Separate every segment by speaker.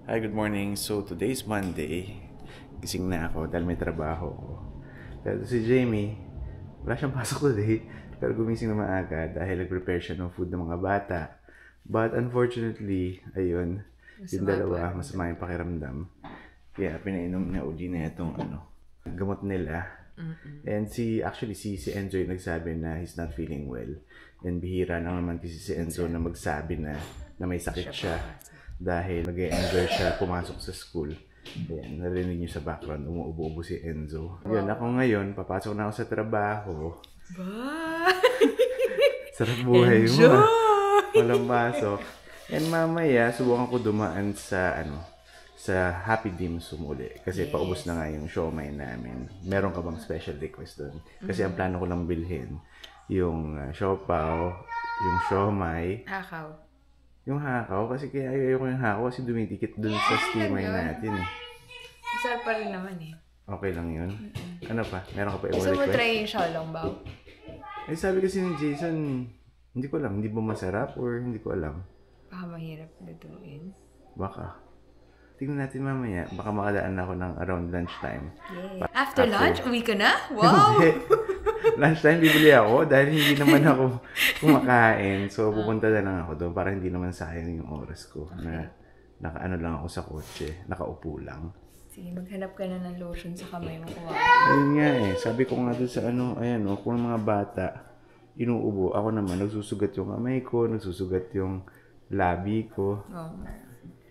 Speaker 1: Hi, good morning. So, today's Monday. Gising na ako dahil may trabaho ko. Pero si Jamie, wala siyang pasok today. Pero gumising na maaga dahil nag-prepare siya ng food ng mga bata. But unfortunately, ayun, yung dalawa, masama yung pakiramdam. Kaya pinainom niya uli na itong gamot nila. And actually si Enzo yung nagsabi na he's not feeling well. And bihira lang naman kasi si Enzo na magsabi na may sakit siya. Dahil nag-enjoy siya pumasok sa school. Ayan, narinig niyo sa background, umuubo-ubo si Enzo. Yun, ako ngayon, papasok na ako sa trabaho.
Speaker 2: Bye!
Speaker 1: Sarap buhay mo.
Speaker 2: Enjoy!
Speaker 1: Walang pasok. And mamaya, subukan ko dumaan sa sa Happy Dim Sum uli. Kasi paubos na nga yung siomai namin. Meron ka bang special request doon? Kasi ang plano ko lang bilhin, yung siopaw, yung siomai.
Speaker 2: Hakaw.
Speaker 1: Yung hakaw, kasi kaya ayoko yung hakaw kasi dumidikit dun sa steamer natin eh.
Speaker 2: Masarap pa rin naman eh.
Speaker 1: Okay lang yun? Ano pa? Meron ka pa ibang
Speaker 2: Gusto mo
Speaker 1: request?
Speaker 2: try yung xiaolongbao?
Speaker 1: Eh sabi kasi ni Jason, hindi ko alam, hindi ba masarap or hindi ko alam?
Speaker 2: Baka mahirap lutuin.
Speaker 1: Baka. Tingnan natin mamaya, baka makadaan ako ng around lunchtime.
Speaker 2: Yeah. After lunch, uwi ka na? Wow!
Speaker 1: Lunchtime bibili ako dahil hindi naman ako kumakain. So pupunta na lang ako doon para hindi naman sayang yung oras ko. Na nakaano lang ako sa kotse, nakaupo lang.
Speaker 2: Sige, maghanap ka na ng lotion sa kamay mo kuha.
Speaker 1: Ayun nga eh, sabi ko nga doon sa ayan kung mga bata inuubo, ako naman nagsusugat yung kamay ko, nagsusugat yung labi ko.
Speaker 2: Oh.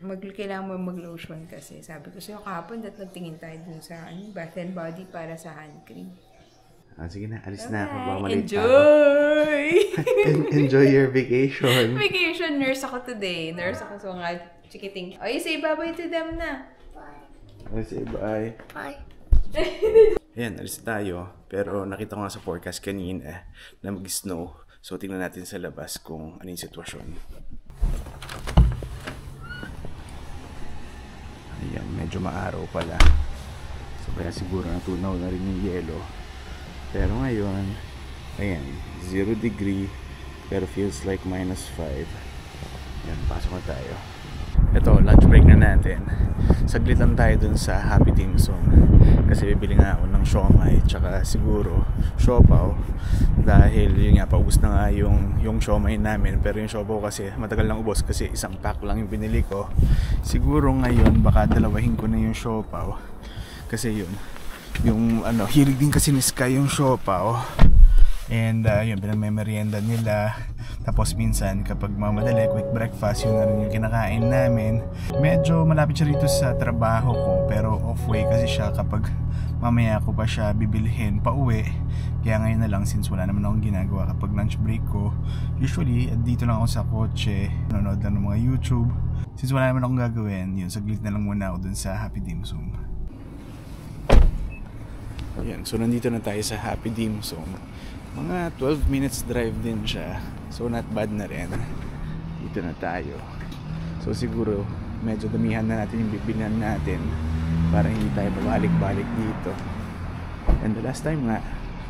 Speaker 2: Kailangan mo mag-lotion kasi. Sabi ko sa'yo kahapon that nagtingin tayo dun sa Bath and Body para sa hand cream.
Speaker 1: Sige na, alis na ako.
Speaker 2: Enjoy!
Speaker 1: Enjoy your vacation.
Speaker 2: Vacation nurse ako today. Nurse ako, so nga chikiting. Oh, you say bye-bye to them na.
Speaker 1: I say bye.
Speaker 2: Bye.
Speaker 1: Ayan, alis tayo. Pero nakita ko nga sa forecast kanina na mag-snow. So tingnan natin sa labas kung ano yung sitwasyon. Ayan, medyo maaraw pala. So kaya siguro natunaw na rin yung yelo. Pero ngayon, ayan, 0 degree, pero feels like -5. Ayan, pasok na tayo. Ito, lunch break na natin. Saglit lang tayo dun sa Happy Dim Sum. Kasi bibili nga ako ng siomai, tsaka siguro siopaw. Dahil yun nga, paubos na nga yung siomai namin. Pero yung siopaw kasi matagal lang ubos kasi isang pack lang yung binili ko. Siguro ngayon, baka dalawahin ko na yung siopaw. Kasi yun, yung hilig din kasi ni Sky yung siopaw. And yun, pinamemerienda nila. Tapos minsan kapag mamadali, quick breakfast, yun na rin yung kinakain namin. Medyo malapit siya rito sa trabaho ko, pero off way kasi siya kapag mamaya ko pa siya bibilhin pa uwi. Kaya ngayon na lang, since wala naman akong ginagawa kapag lunch break ko, usually dito lang ako sa kotse, nanonood lang ng mga YouTube. Since wala naman akong gagawin, yun, saglit na lang muna ako dun sa Happy Dim Sum. Ayan, so nandito na tayo sa Happy Dim Sum. Mga 12 minutes drive din siya. So not bad na rin. Dito na tayo. So siguro medyo damihan na natin yung bibilihan natin para hindi tayo pabalik-balik dito. And the last time nga,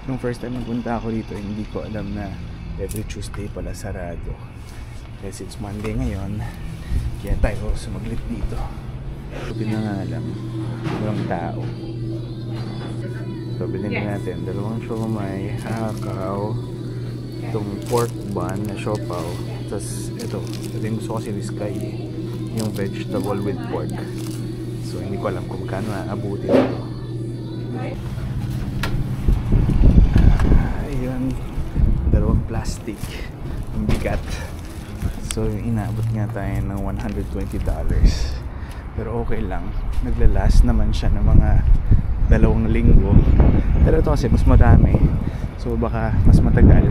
Speaker 1: nung first time nagpunta ako dito, hindi ko alam na every Tuesday pala sarado. Kasi it's Monday ngayon, kaya tayo sumaglit dito. Hindi na nga alam, walang tao. So, bilhin natin dalawang siomai, hakaw, itong pork bun na siopaw, tapos ito yung gusto kasi ni Sky, yung vegetable with pork. So, hindi ko alam kung magkano aabutin ito. Ayun, dalawang plastic, yung bigat. So, inaabot nga tayo ng $120. Pero okay lang, naglalast naman siya ng mga 2 linggo. Pero ito kasi mas marami, so baka mas matagal.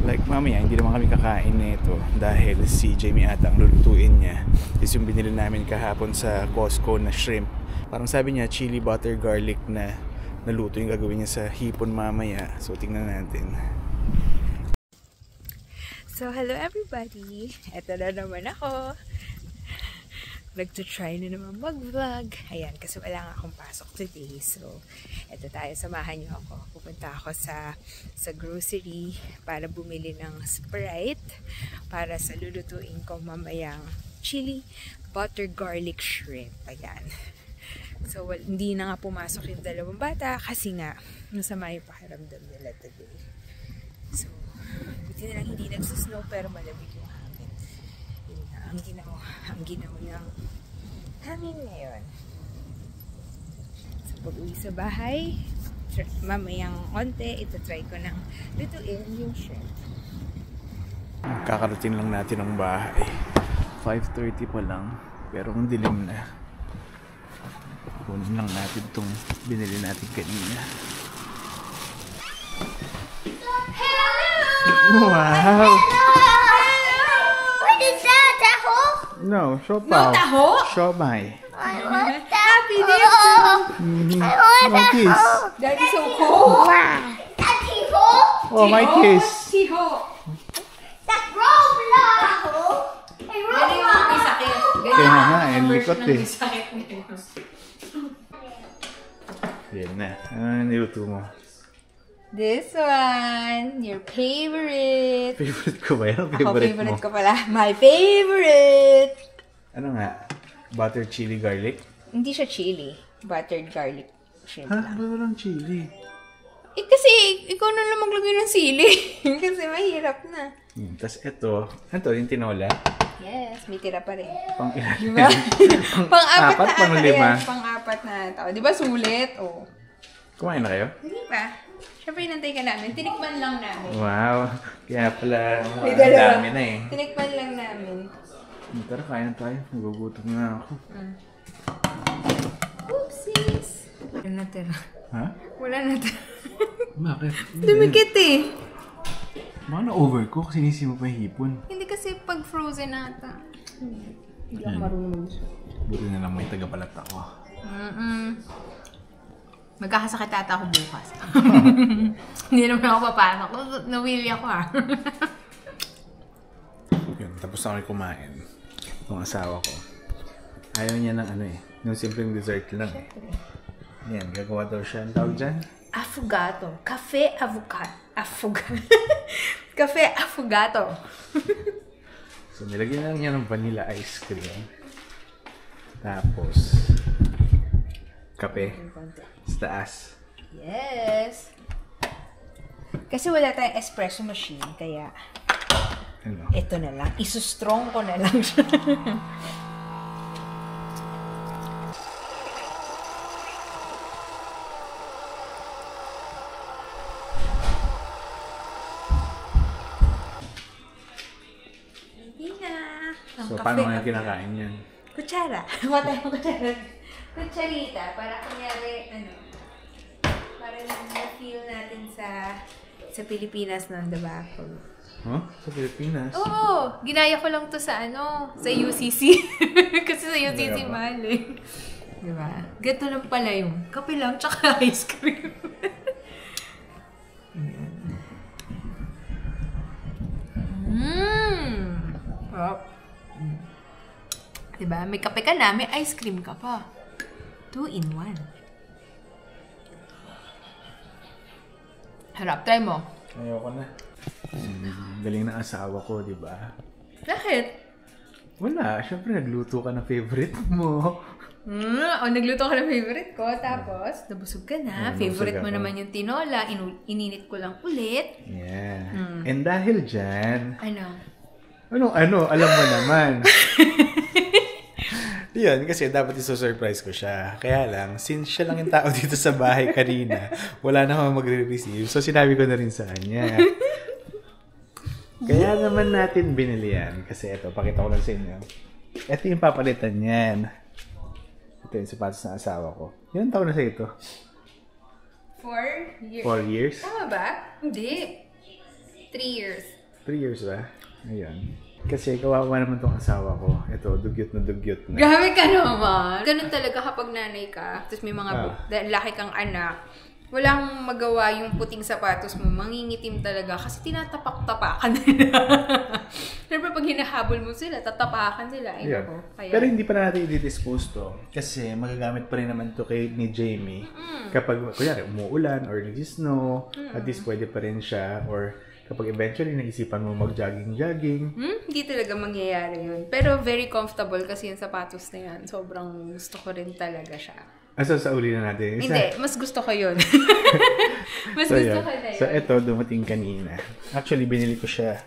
Speaker 1: Like mamaya hindi naman kami kakain nito dahil si Jamie ata ang lulutuin niya is yung binili namin kahapon sa Costco na shrimp. Parang sabi niya chili butter garlic na naluto yung gagawin niya sa hipon mamaya. So tingnan natin.
Speaker 2: So hello everybody, eto na naman ako. Nagtutry na naman mag-vlog. Ayan, kasi wala nga akong pasok today. So, eto tayo, samahan niyo ako. Pupunta ako sa grocery para bumili ng Sprite para sa lulutuin ko mamayang chili butter garlic shrimp. Ayan. So, hindi na nga pumasok yung dalawang bata kasi nga, masama yung pakiramdam nila today. So, buti na lang hindi nagsusnow pero malamig yung hangin. Yun na, ang ginawa yung hangin ngayon. So, pag-uwi sa bahay, mamayang konti, ito-try ko ng lutuin yung shrimp.
Speaker 1: Kakarating lang natin ang bahay. 5:30 pa lang, pero ang dilim na. Kunin lang natin itong binili natin kanina. Wow!
Speaker 3: What is that, taho?
Speaker 1: No, siopaw.
Speaker 2: No taho?
Speaker 1: Siomai.
Speaker 3: I want that.
Speaker 2: Happy day!
Speaker 3: I want that.
Speaker 1: kiss.
Speaker 2: Daddy so cold!
Speaker 3: Wow. That taho?
Speaker 1: Oh, my kiss.
Speaker 2: Tiho!
Speaker 3: That Roblox. Hey,
Speaker 2: Ganyan yung may
Speaker 3: Roblox.
Speaker 2: sakit.
Speaker 1: Kaya nga, ang likot eh.
Speaker 2: May sakit ngayon.
Speaker 1: Yan na. Ano niluto mo?
Speaker 2: This one, your favorite.
Speaker 1: Favorite ko ba yan?
Speaker 2: Ako,
Speaker 1: Favorite mo?
Speaker 2: favorite ko pala. My favorite!
Speaker 1: Ano nga? Butter chili garlic?
Speaker 2: Hindi siya chili. Buttered garlic shrimp
Speaker 1: Ha?
Speaker 2: lang.
Speaker 1: Ba walang chili?
Speaker 2: Eh kasi, ikaw na lang maglagay ng sili. Kasi mahirap na.
Speaker 1: Tapos ito. Ito, yung tinola.
Speaker 2: Yes, may tira pa rin.
Speaker 1: Pang ilan?
Speaker 2: Diba? Pang-apat
Speaker 1: Apat,
Speaker 2: na
Speaker 1: pang-lima.
Speaker 2: yan. Pang-apat na tao. Di ba sulit? Oh.
Speaker 1: Kumain na kayo?
Speaker 2: Hindi pa. Siyempre, inantay ka namin. Tinikman lang namin.
Speaker 1: Wow. Kaya pala,
Speaker 2: May
Speaker 1: ang
Speaker 2: dalawa.
Speaker 1: dami na eh.
Speaker 2: Tinikman lang namin.
Speaker 1: Tara, kain na tayo. Nagugutom na ako.
Speaker 2: Oopsies! Wala na tira.
Speaker 1: Ha?
Speaker 2: Wala na tira.
Speaker 1: Bakit?
Speaker 2: Dumikit eh.
Speaker 1: Baka na-overcook. Sinisi mo pa yung hipon.
Speaker 2: Hindi kasi pag frozen ata. Hindi ako marunong mag-show.
Speaker 1: Buti na lang may tagapalat ako.
Speaker 2: Magkakasakit ata ako bukas. Hindi naman ako papasok. Nawili ako ah.
Speaker 1: Yun, tapos na ako kumain. Itong asawa ko. Ayaw niya ng ano eh. Yung simpleng dessert lang eh. Yan, gagawa daw siya. Ang tawag dyan?
Speaker 2: Affogato. Cafe avocado. Affogato. Cafe affogato.
Speaker 1: So, nilagyan lang niya ng vanilla ice cream. Tapos, kape. Sa taas.
Speaker 2: Yes. Kasi wala tayong espresso machine, kaya
Speaker 1: Ano?
Speaker 2: ito na lang. Isustrong ko na lang siya. Hindi na. Ang
Speaker 1: So,
Speaker 2: kape.
Speaker 1: paano nga kinakain yan?
Speaker 2: Kutsara. Matay mo kutsara. Kutsarita. Para kunyari, ano, para na-feel natin sa Pilipinas nun, diba?
Speaker 1: Huh? Sa Pilipinas?
Speaker 2: Oo! Ginaya ko lang to sa sa UCC. Kasi sa UCC mahal eh. Diba? Ganito lang pala yung kape lang tsaka ice cream. Sarap. Diba? May kape ka na, may ice cream ka pa. 2 in 1. Harap, try mo.
Speaker 1: Ayoko na. Galing ng asawa ko, di ba?
Speaker 2: Bakit?
Speaker 1: Wala. Siyempre, nagluto ka ng favorite mo.
Speaker 2: Nagluto ka ng favorite ko, tapos nabusog ka na.
Speaker 1: Nabusog
Speaker 2: Favorite mo
Speaker 1: ako.
Speaker 2: naman yung tinola, ininit ko lang ulit.
Speaker 1: Yeah. And dahil dyan,
Speaker 2: Ano?
Speaker 1: alam mo naman. Yun, kasi dapat isusurprise ko siya. Kaya lang, since siya lang yung tao dito sa bahay kanina, wala namang magre-receive. So, sinabi ko na rin sa kanya. Kaya naman natin binili yan. Kasi ito, pakita ko lang sa inyo. Ito yung papalitan yan. Ito yung sapatos ng asawa ko. Ilang taon na sa ito?
Speaker 2: 4 years.
Speaker 1: 4 years?
Speaker 2: Tama ba? Hindi. 3 years.
Speaker 1: 3 years ba? Ayun. Kasi kawawa naman tong asawa ko. Ito, dugyot na dugyot na.
Speaker 2: Grabe ka naman. Ganun talaga kapag nanay ka, tapos may mga laki kang anak, walang magawa yung puting sapatos mo, mangingitim talaga kasi tinatapak-tapakan nila. Siyempre pag hinahabol mo sila, tatapakan sila. Ay,
Speaker 1: Yeah.
Speaker 2: nako. Kaya,
Speaker 1: Pero hindi pa na natin i-dispose to. Kasi magagamit pa rin naman to ni Jamie. Kapag, kunyari, umuulan or nag-snow, at least pwede pa rin siya. Or kapag eventually naisipan mo mag-jogging.
Speaker 2: Hindi talaga mangyayari yun. Pero very comfortable kasi yung sapatos na yan. Sobrang gusto ko rin talaga siya.
Speaker 1: Sa uli na natin.
Speaker 2: Hindi, mas gusto ko yun. Mas
Speaker 1: So,
Speaker 2: gusto
Speaker 1: yun.
Speaker 2: ko na yun.
Speaker 1: So, ito, dumating kanina. Actually, binili ko siya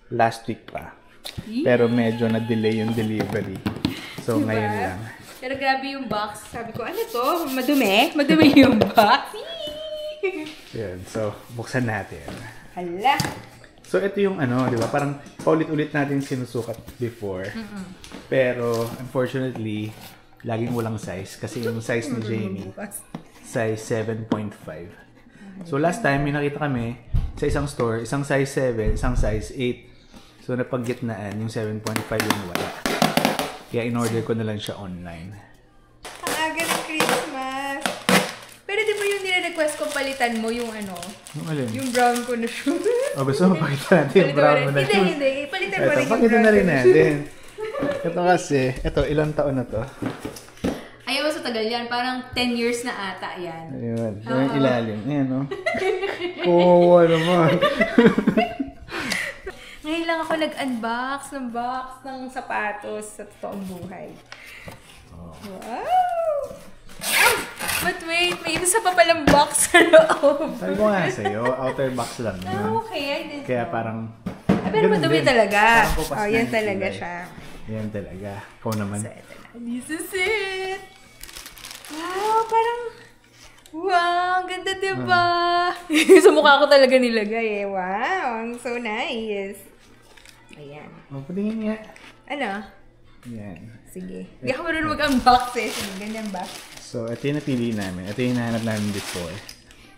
Speaker 1: last week pa. Pero medyo na-delay yung delivery. So,
Speaker 2: Diba?
Speaker 1: ngayon lang.
Speaker 2: Pero grabe yung box. Sabi ko, ano to? Madumi? Madumi yung box.
Speaker 1: Yun. So, buksan natin.
Speaker 2: Hala.
Speaker 1: So, ito yung ano, di ba? Parang paulit-ulit natin sinusukat before. Pero, unfortunately, laging walang size. Kasi yung size ni Jamie, size 7.5. So, last time, may nakita kami sa isang store, isang size 7, isang size 8. So, napaggitnaan, yung 7.5 yung wala. Kaya, in-order ko na lang siya online.
Speaker 2: Ang aga ng Christmas. Pero di ba yung nire-request ko palitan mo yung ano?
Speaker 1: Yung alin?
Speaker 2: Yung brown ko na shoes.
Speaker 1: O, gusto mo pakita natin yung brown mo na shoes?
Speaker 2: Hindi. Palitan mo rin yung
Speaker 1: Pakita
Speaker 2: brown
Speaker 1: na rin
Speaker 2: ko na
Speaker 1: natin. Ito kasi, ito, ilang taon na to?
Speaker 2: Ayaw mo sa tagal yan. Parang 10 years na ata yan.
Speaker 1: Ayun, yung ilalim. Ayan, no? Kuwawa naman.
Speaker 2: Ngayon lang ako nag-unbox ng box ng sapatos sa totoong buhay. Wow! But wait, may isa pa palang box sa loob.
Speaker 1: Sabi ko nga sa'yo, outer box lang yun.
Speaker 2: Okay, I didn't
Speaker 1: Kaya
Speaker 2: know.
Speaker 1: parang...
Speaker 2: Pero
Speaker 1: ganun
Speaker 2: madumi
Speaker 1: din.
Speaker 2: talaga.
Speaker 1: Parang kupas na
Speaker 2: Yan
Speaker 1: yung
Speaker 2: talaga
Speaker 1: kulay.
Speaker 2: siya.
Speaker 1: Yan talaga. Ikaw naman.
Speaker 2: So, ito na. This is it! Wow, parang... Wow, ang ganda diba? Sa mukha ko talaga nilagay eh. Wow, ang so nice. Ayan.
Speaker 1: O, patingin nga.
Speaker 2: Ano?
Speaker 1: Yan.
Speaker 2: Sige. Hindi ako marunong mag-unbox eh. Sige, ganyan ba?
Speaker 1: So, ito yung napili namin. Ito yung hinahanap namin before.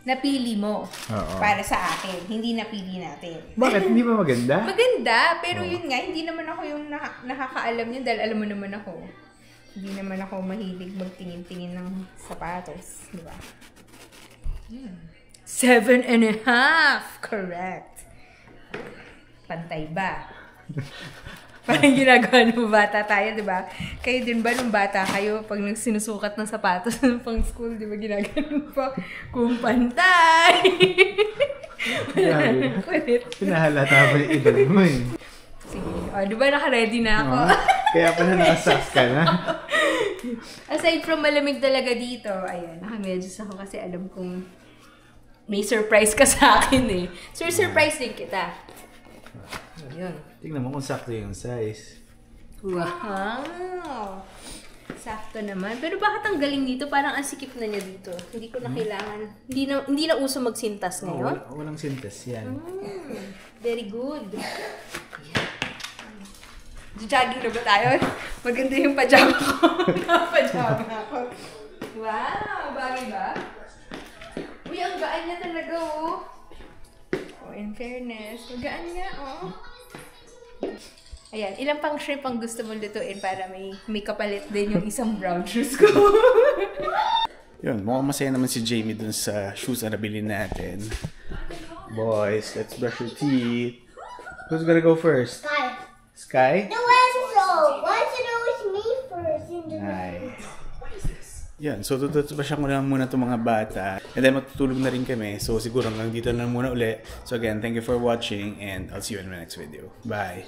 Speaker 2: Napili mo.
Speaker 1: Oo.
Speaker 2: Para sa akin. Hindi napili natin.
Speaker 1: Bakit? Hindi ba maganda?
Speaker 2: Maganda, pero yun nga, hindi naman ako yung nakakaalam yun dahil alam mo naman ako. Hindi naman ako mahilig magtingin-tingin ng sapatos. Di ba? 7.5! Correct. Pantay ba? Parang ginagawa ng bata tayo, di ba? Kayo din ba nung bata kayo, pag nagsinusukat ng sapatos ng pang school, di ba ginagawa pa? Kung pantay!
Speaker 1: Grabe.
Speaker 2: Kulit.
Speaker 1: Pinahalata pa yung edad mo eh.
Speaker 2: Sige. O, di ba naka-ready na ako?
Speaker 1: Kaya pala nakasaks ka na.
Speaker 2: Aside from malamig talaga dito, ayan, nakamedyos ako kasi alam kong may surprise ka sa akin eh. Surprise din kita. Ayun.
Speaker 1: Tingnan mo kung sakto yung size.
Speaker 2: Wow! Sakto naman. Pero bakit ang galing dito? Parang ang sikip na niya dito. Hindi ko na kailangan. Hindi na uso magsintas ngayon.
Speaker 1: Walang sintes yan.
Speaker 2: Very good. Jogging na ba tayo? Maganda yung pajama ko. Pajama ko. Wow! Bagay ba? Uy, ang gaan niya talaga, oh. Oh, in fairness. Magaan niya, oh. Ayan, ilang pang shrimp ang gusto mong lutuin para may kapalit din yung isang brown shoes ko.
Speaker 1: Yun, mukhang masaya naman si Jamie dun sa shoes na nabili natin. Boys, let's brush your teeth. Who's gonna go first?
Speaker 3: Sky.
Speaker 1: Sky?
Speaker 3: No, why should always me first?
Speaker 1: Ay. Yan, so tututubasyan ko lang muna itong mga bata. And then matutulog na rin kami. So siguro hanggang dito na muna uli. So again, thank you for watching and I'll see you in my next video. Bye!